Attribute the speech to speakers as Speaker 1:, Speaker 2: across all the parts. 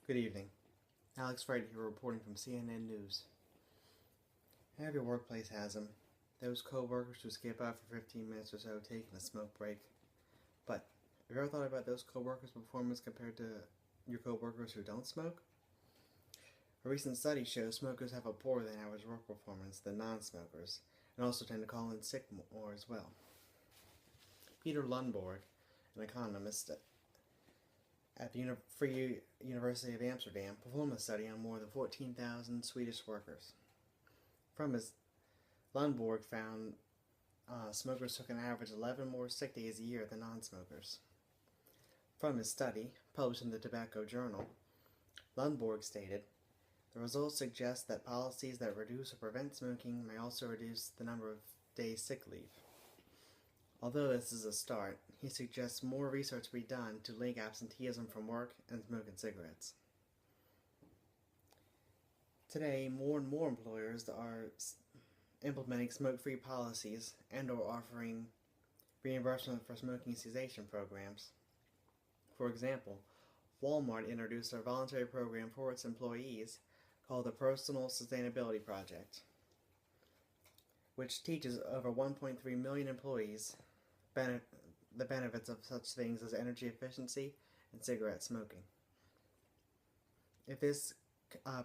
Speaker 1: Good evening. Alex Wright here reporting from CNN News. Every workplace has them. Those co-workers who skip out for 15 minutes or so taking a smoke break. But have you ever thought about those co-workers' performance compared to your co-workers who don't smoke? A recent study shows smokers have a poorer than average work performance than non-smokers, and also tend to call in sick more as well. Peter Lundborg, an economist at the Free University of Amsterdam, performed a study on more than 14,000 Swedish workers. From his, Lundborg found smokers took an average 11 more sick days a year than non-smokers. From his study, published in the Tobacco Journal, Lundborg stated, "The results suggest that policies that reduce or prevent smoking may also reduce the number of days sick leave." Although this is a start, he suggests more research be done to link absenteeism from work and smoking cigarettes. Today, more and more employers are implementing smoke-free policies and or offering reimbursement for smoking cessation programs. For example, Walmart introduced a voluntary program for its employees called the Personal Sustainability Project, which teaches over 1.3 million employees the benefits of such things as energy efficiency and cigarette smoking. If this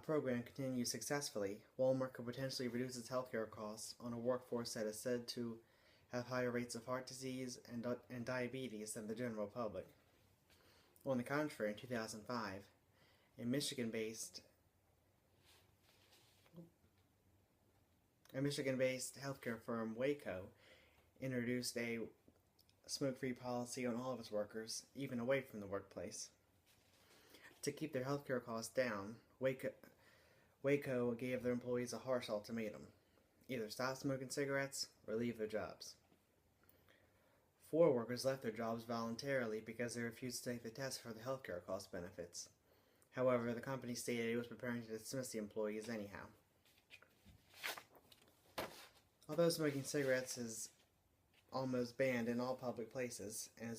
Speaker 1: program continues successfully, Walmart could potentially reduce its healthcare costs on a workforce that is said to have higher rates of heart disease and diabetes than the general public. On the contrary, in 2005, a Michigan-based healthcare firm, Waco, introduced a smoke-free policy on all of its workers, even away from the workplace. To keep their healthcare costs down, Waco gave their employees a harsh ultimatum: either stop smoking cigarettes or leave their jobs. 4 workers left their jobs voluntarily because they refused to take the test for the healthcare cost benefits. However, the company stated it was preparing to dismiss the employees anyhow. Although smoking cigarettes is almost banned in all public places and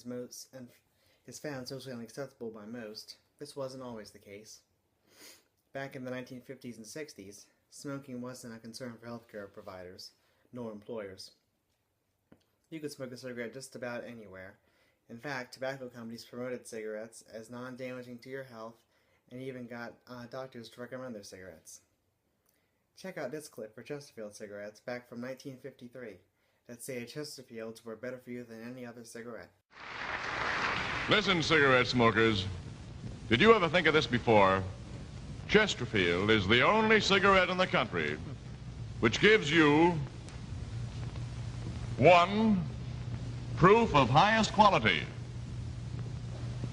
Speaker 1: is found socially unacceptable by most, this wasn't always the case. Back in the 1950s and 60s, smoking wasn't a concern for healthcare providers, nor employers. You could smoke a cigarette just about anywhere. In fact, tobacco companies promoted cigarettes as non-damaging to your health and even got doctors to recommend their cigarettes. Check out this clip for Chesterfield cigarettes back from 1953 that say Chesterfields were better for you than any other cigarette.
Speaker 2: Listen, cigarette smokers, did you ever think of this before? Chesterfield is the only cigarette in the country which gives you 1, proof of highest quality,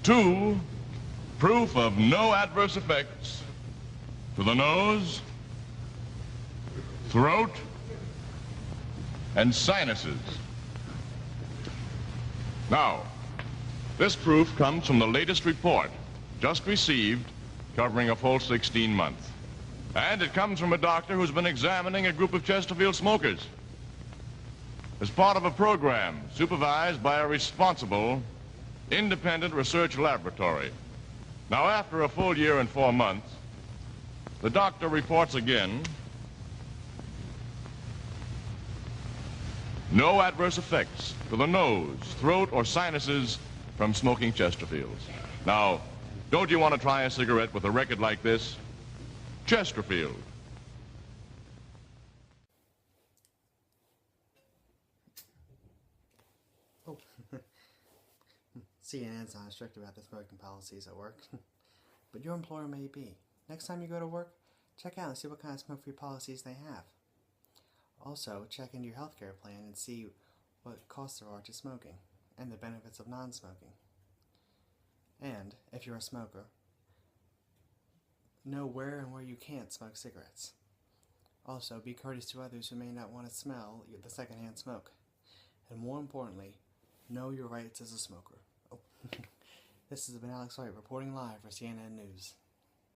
Speaker 2: 2, proof of no adverse effects to the nose, throat, and sinuses. Now, this proof comes from the latest report, just received, covering a full 16 months. And it comes from a doctor who's been examining a group of Chesterfield smokers as part of a program supervised by a responsible, independent research laboratory. Now, after a full year and 4 months, the doctor reports again no adverse effects to the nose, throat, or sinuses from smoking Chesterfields. Now, don't you want to try a cigarette with a record like this? Chesterfield.
Speaker 1: Oh, CNN's not strict about the smoking policies at work, but your employer may be. Next time you go to work, check out and see what kind of smoke-free policies they have. Also, check into your healthcare plan and see what costs there are to smoking and the benefits of non-smoking. And, if you're a smoker, know where and where you can't smoke cigarettes. Also, be courteous to others who may not want to smell the secondhand smoke. And more importantly, know your rights as a smoker. Oh. This has been Alex Wright reporting live for CNN News.